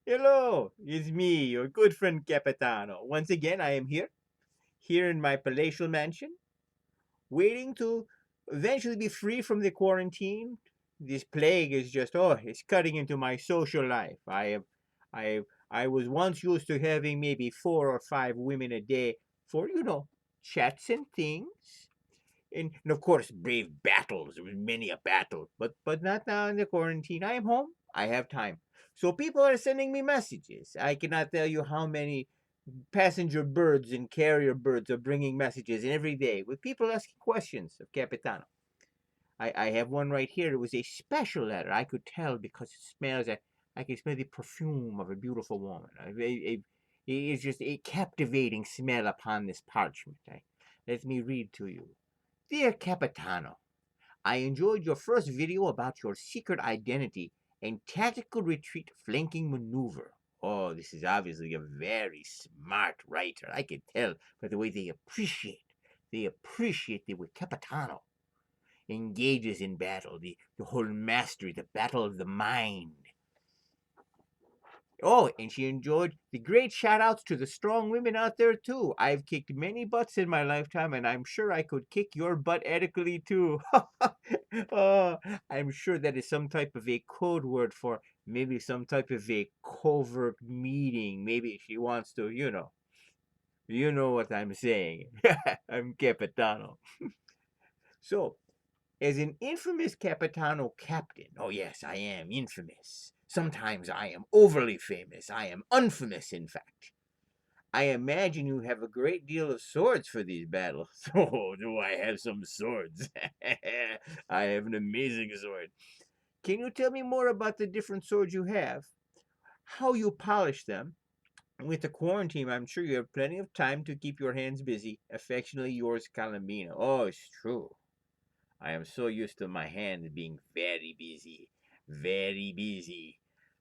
Hello, it's me, your good friend Capitano. Once again, I am here in my palatial mansion, waiting to eventually be free from the quarantine. This plague is just, it's cutting into my social life. I, I was once used to having maybe 4 or 5 women a day for, chats and things. And of course, brave battles. There was many a battle, but not now in the quarantine. I am home. I have time. So people are sending me messages. I cannot tell you how many passenger birds and carrier birds are bringing messages every day with people asking questions of Capitano. I have one right here. It was a special letter. I could tell because it smells. I can smell the perfume of a beautiful woman. It's just a captivating smell upon this parchment. Let me read to you. Dear Capitano, I enjoyed your first video about your secret identity and tactical retreat flanking maneuver. Oh, this is obviously a very smart writer. I can tell by the way they appreciate the way Capitano engages in battle, the whole mastery, the battle of the mind. Oh, and she enjoyed the great shout outs to the strong women out there too. I've kicked many butts in my lifetime, and I'm sure I could kick your butt adequately too. Oh, I'm sure that is some type of a code word for maybe some type of a covert meeting. Maybe she wants to, you know what I'm saying. I'm Capitano. So, as an infamous Capitano captain, oh yes, I am infamous. Sometimes I am overly famous. I am unfamous, in fact. I imagine you have a great deal of swords for these battles. Oh, do I have some swords? I have an amazing sword. Can you tell me more about the different swords you have? How you polish them? With the quarantine, I'm sure you have plenty of time to keep your hands busy. Affectionately yours, Columbina. Oh, it's true. I am so used to my hands being very busy, very busy.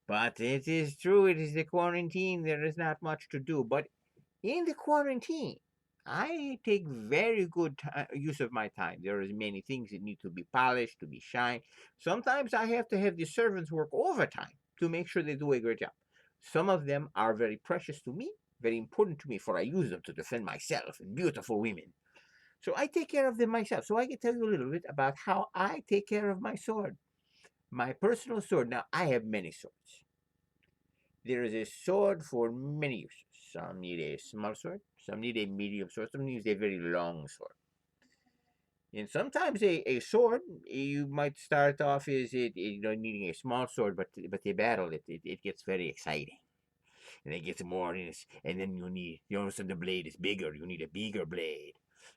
But it is true, it is the quarantine. There is not much to do. But in the quarantine, I take very good use of my time. There is many things that need to be polished, to be shined. Sometimes I have to have the servants work overtime to make sure they do a great job. Some of them are very precious to me, very important to me, for I use them to defend myself and beautiful women. So I take care of them myself. So I can tell you a little bit about how I take care of my sword, my personal sword. Now, I have many swords. There is a sword for many uses. Some need a small sword, some need a medium sword, some need a very long sword. And sometimes a sword, you might start off as needing a small sword, but the battle, it gets very exciting. And it gets more, and then all of a sudden the blade is bigger. You need a bigger blade.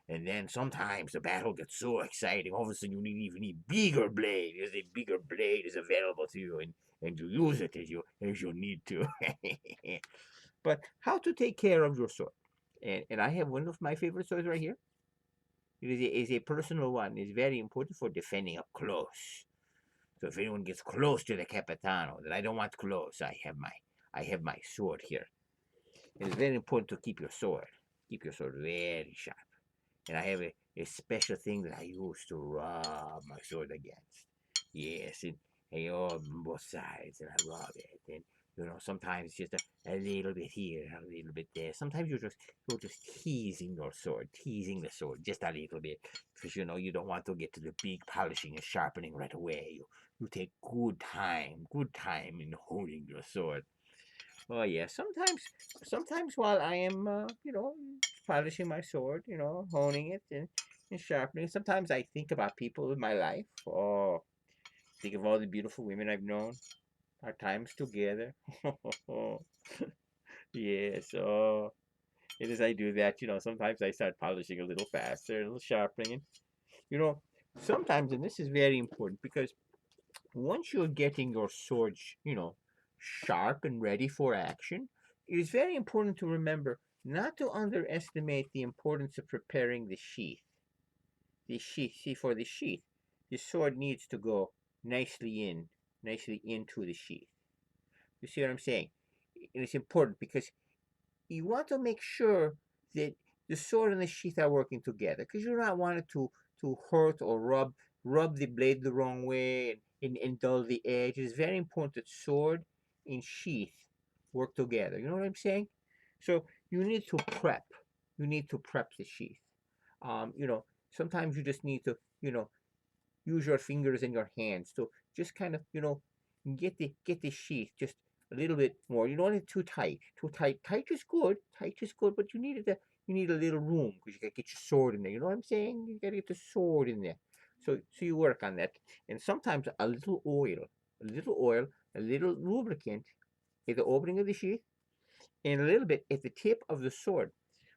And then sometimes the battle gets so exciting, all of a sudden you even need bigger blade, because a bigger blade is available to you, and you use it as you need to. But how to take care of your sword? And I have one of my favorite swords right here. It is a personal one. It's very important for defending up close. So if anyone gets close to the Capitano that I don't want close, I have my sword here. It's very important to keep your sword very sharp. And I have a special thing that I use to rub my sword against. Yes, and on both sides, and I rub it. And sometimes just a little bit here, a little bit there. Sometimes you're just teasing your sword, teasing the sword just a little bit, because you don't want to get to the big polishing and sharpening right away. You take good time in holding your sword. Oh yeah, sometimes while I am polishing my sword, honing it and sharpening, sometimes I think about people in my life. Oh, think of all the beautiful women I've known, our times together. Yes, oh, and as I do that, sometimes I start polishing a little faster, a little sharpening. And, you know, sometimes, and this is very important, because once you're getting your sword, sharp and ready for action, it is very important to remember not to underestimate the importance of preparing the sheath. The sheath, see, for the sheath, the sword needs to go nicely into the sheath. You see what I'm saying? And it's important because you want to make sure that the sword and the sheath are working together, because you do not want it to hurt or rub the blade the wrong way and dull the edge. It is very important that sword and sheath work together. You know what I'm saying? So you need to prep. You need to prep the sheath. You know, sometimes you just need to, you know, use your fingers and your hands to just kind of, you know, get the sheath just a little bit more. You don't want it too tight. Too tight. Tight is good. Tight is good, but you need a little room because you gotta get your sword in there. You know what I'm saying? You gotta get the sword in there. So you work on that. And sometimes a little oil, a little lubricant at the opening of the sheath, and a little bit at the tip of the sword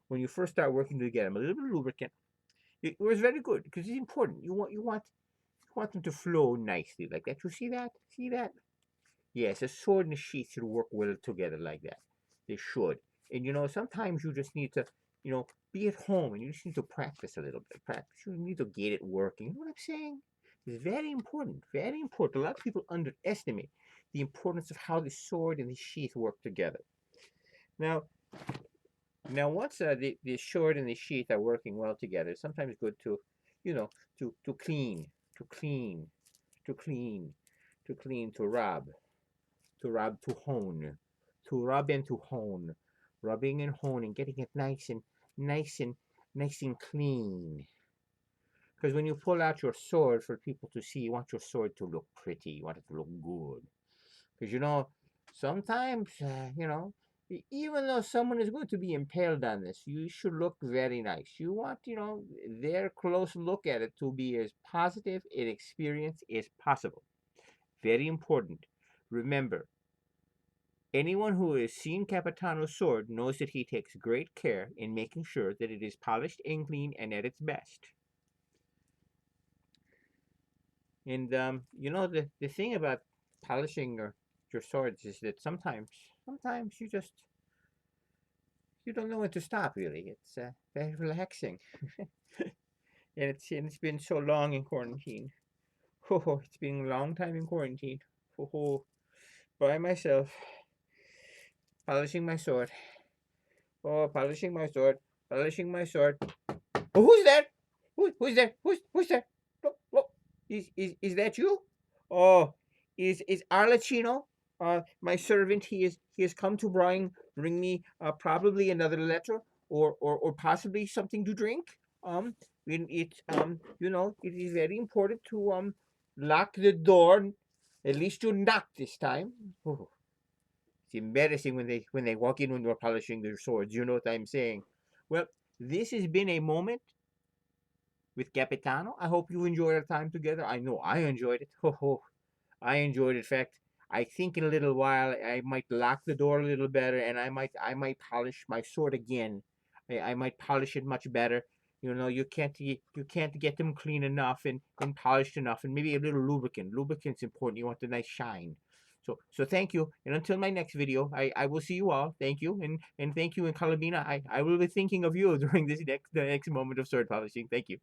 when you first start working together. A little bit of lubricant. It was very good because it's important. You want them to flow nicely like that. You see that? See that? Yes, a sword and a sheath should work well together like that. They should. And you know, sometimes you just need to, you know, be at home and you just need to practice a little bit. Practice. You need to get it working. You know what I'm saying? It's very important. Very important. A lot of people underestimate the importance of how the sword and the sheath work together. Now, once the sword and the sheath are working well together, it's sometimes good to, you know, to clean, to clean, to clean, to clean, to rub, to rub, to hone, to rub and to hone, rubbing and honing, getting it nice and nice and clean. Because when you pull out your sword for people to see, you want your sword to look pretty, you want it to look good. Because you know, sometimes you know, even though someone is going to be impaled on this, you should look very nice. You want, you know, their close look at it to be as positive an experience as possible. Very important. Remember, anyone who has seen Capitano's sword knows that he takes great care in making sure that it is polished and clean and at its best. And you know, the thing about polishing your swords is that sometimes you don't know when to stop. Really, it's very relaxing, and it's been so long in quarantine. Oh, it's been a long time in quarantine. Oh, by myself, polishing my sword. Oh, polishing my sword, polishing my sword. Oh, who's there? Who's there? Who's there? Look, look. Is that you? Oh, is Arlecchino, my servant? He has come to bring me probably another letter or possibly something to drink. When it you know, it is very important to lock the door, at least to knock this time. Oh, it's embarrassing when they walk in when you're polishing their swords. You know what I'm saying? Well, this has been a moment with Capitano. I hope you enjoyed our time together. I know I enjoyed it. I enjoyed it. In fact, I think in a little while I might lock the door a little better, and I might polish my sword again. I might polish it much better. You know, you can't get them clean enough and polished enough, and maybe a little lubricant. Lubricant's important. You want the nice shine. So thank you, and until my next video, I will see you all. Thank you, and thank you in Columbina. I will be thinking of you during the next moment of sword polishing. Thank you.